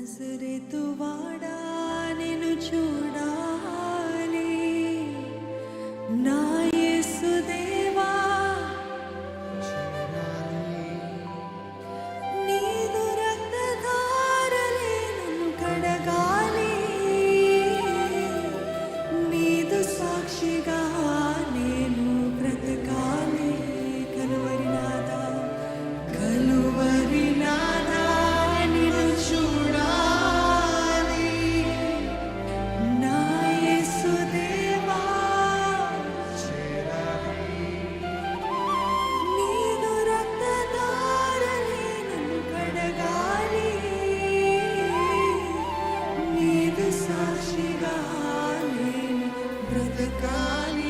నజరేతువాడా నిన్ను చూడాలి నా యేసుదేవా నీదు రక్తధారలే నన్ను కడగాలి నీదు సాక్షిగా నేను బ్రతకాలి కలువరి నాదా కలువరి నాదా నిన్ను చూడాలి నా యేసుదేవా నీదు రక్తధారలే నన్ను కడగాలి నీదు సాక్షిగా నేను బ్రతకాలి.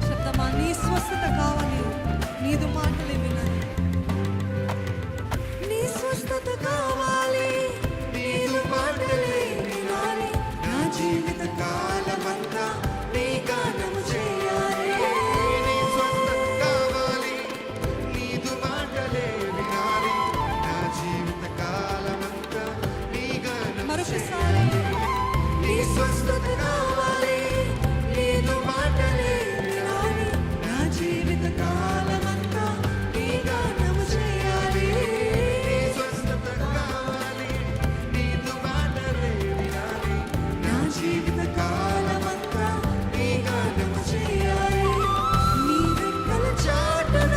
శబ్దమా నీ స్వస్థత కావాలి నీదు మాటలే వినాలి నీ స్వస్థత కావాలి నీదు మాటలే వినాలి నా జీవిత కాలమంతా నీ గానము చేయాలి నీ స్వస్థత కావాలి నీదు మాటలే వినాలి నా జీవిత కాలమంతా నీ గానం మరొకసారి నీ స్వస్థత కావాలి నీదు మాటలే వినాలి నా జీవిత కాలమంతా నీ గానము చేయాలి నీ స్వస్థత కావాలి నీదు మాటలే వినాలి నా జీవిత కాలమంతా నీ గానము చేయాలి నీ రెక్కల చాటున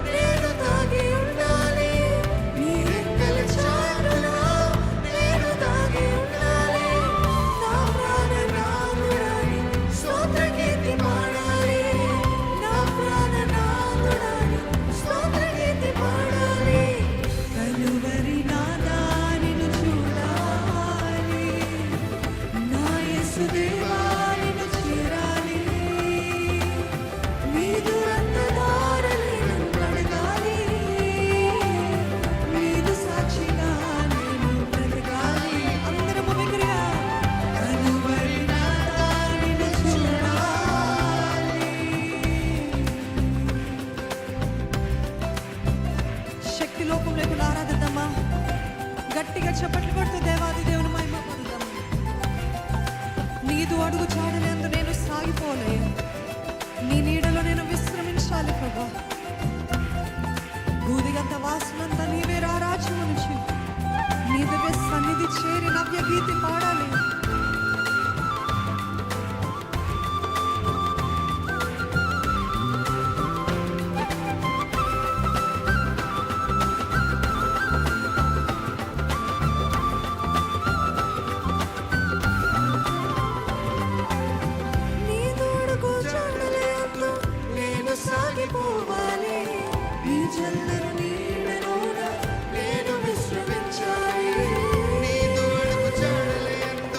నేను దాగి ఉండాలి నీ రెక్కల చాటున నేను దాగి ఉండాలి నా ప్రాణనాథుడాని స్తోత్రగీతి పాడాలి నా ప్రాణనాథుడాని స్తోత్రగీతి పాడాలి కలువరి నాదా నిన్ను చూడాలి నా యేసుదేవా నిన్ను చేరాలి నీదు రక్తధారలే నన్ను కడగాలి నీదు సాక్షిగా నేను బ్రతకాలి అందరము బిగ్గరగా కలువరి నాదా నిన్ను చూడాలి. శక్తి లోకం లేకుండా ఆరాధిద్దామా గట్టిగా చప్పట్లు కొడుతూ దేవాది దేవుని మహిమ పొందుదాం నీదు అడుగు చాడలేందు నేను సాగిపోలే నీ నీడలో నేను విశ్రమించాలి ప్రభా గూదిగంత వాసనంతా నీవే రారాజ్యము నుంచి నీ దగ్గర సన్నిధి చేరి నవ్య గీతి పాడాలి నీ తోడుకు చాడలేందు నేను సాగిపోవాలి నీ చల్లని నీడలోన నేను విశ్రమించాలి నీదు అడుగు చాడలేందు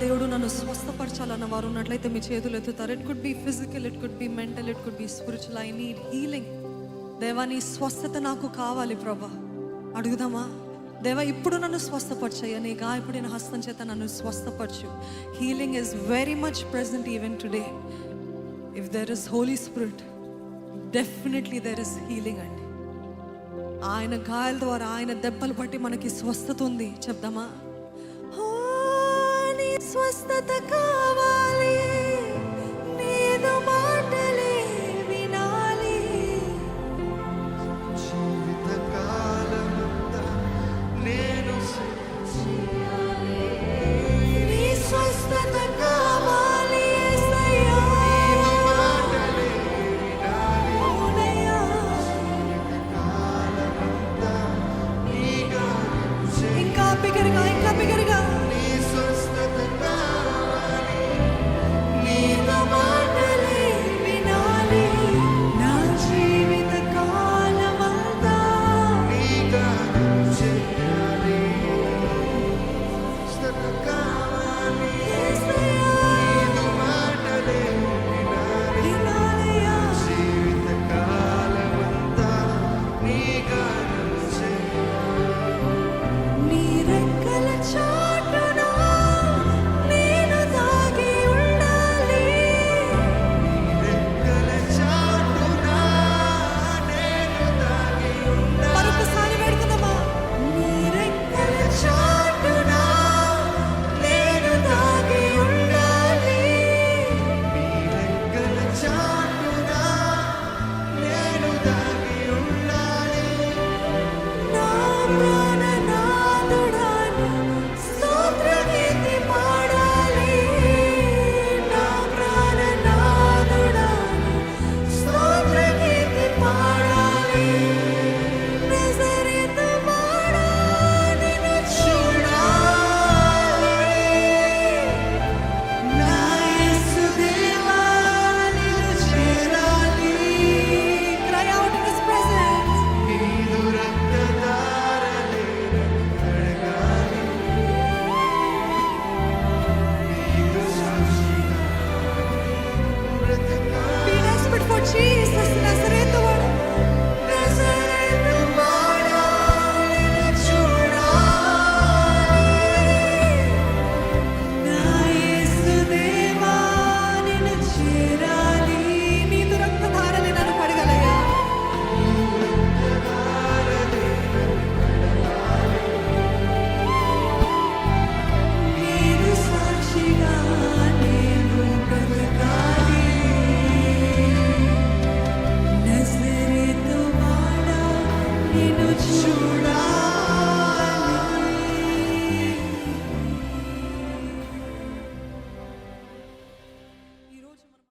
దేవుడు నన్ను స్వస్థపరచాలన్న వారు ఉన్నట్లయితే మీ చేతులు ఎత్తుతారు. It could be physical, it could be mental, it could be spiritual. I need healing. దేవా, నీ స్వస్థత నాకు కావాలి ప్రభా. అడుగుదామా? దేవా, ఇప్పుడు నన్ను స్వస్థపరచయ్యా, నీ గాయపడిన హస్తం చేత నన్ను స్వస్థపరచు. Healing is very much present even today. If there is holy spirit, definitely there is healing అండి. ఆయన గాయాల ద్వారా, ఆయన దెబ్బలు బట్టి మనకి స్వస్థత ఉంది. చెప్దామా? నీ స్వస్థత కావాలి, నీదు మాటలే వినాలి. జీవితకాలమంతా నేను నీ స్వస్థత కావాలి యేసయ్యా. నీదు మాటలే వినాలి. అవునయ్యా. జీవితకాలమంతా నీ కార్యం చేయి. ఇంకా బిగ్గరగా, ఇంకా బిగ్గరగా. నీ స్వస్థత కావాలి. నీదు మాటలే వినాలి. నా జీవిత కాలమంతా నీ కార్యం చేయాలి. స్వస్థత కావాలి. యేసయ్యా నీదు మాటలే వినాలి. వినాలయ్యా. జీవితకాలమంతా నీ కార్యం చేయాలి. నీ రెక్కల చాటున నేను దాగి ఉండాలి. రెక్కల చాటున నేను దాగి ఉండాలి. మరొకసారి వేడుకుందామా? నీ రెక్కల చాటున నేను దాగి ఉండాలి. నీ రెక్కల చాటున నేను దాగి ఉండాలి. నా ప్రాణనాథుడాను స్తోత్రగీతి పాడాలి. నా ప్రాణనాథుడాను స్తోత్రగీతి పాడాలి. నజరేతు వాడా నిన్ను చూడాలి. నా యేసుదేవా నిన్ను చేరాలి. Cry out in His presence. నీదు రక్తధారలే కడగాలి. నీకు సాక్షిగా బ్రతకాలి. Be desperate for Jesus, నజరేతు వాడా. నజరేతు వాడా నిన్ను చూడాలి. నా యేసుదేవా నిన్ను చేరాలి. నీదు రక్తధారలే నన్ను కడగలయ్యా. నీదు సాక్షిగా నేను బ్రతకాలి. నజరేతు వాడా నిన్ను చూడాలి.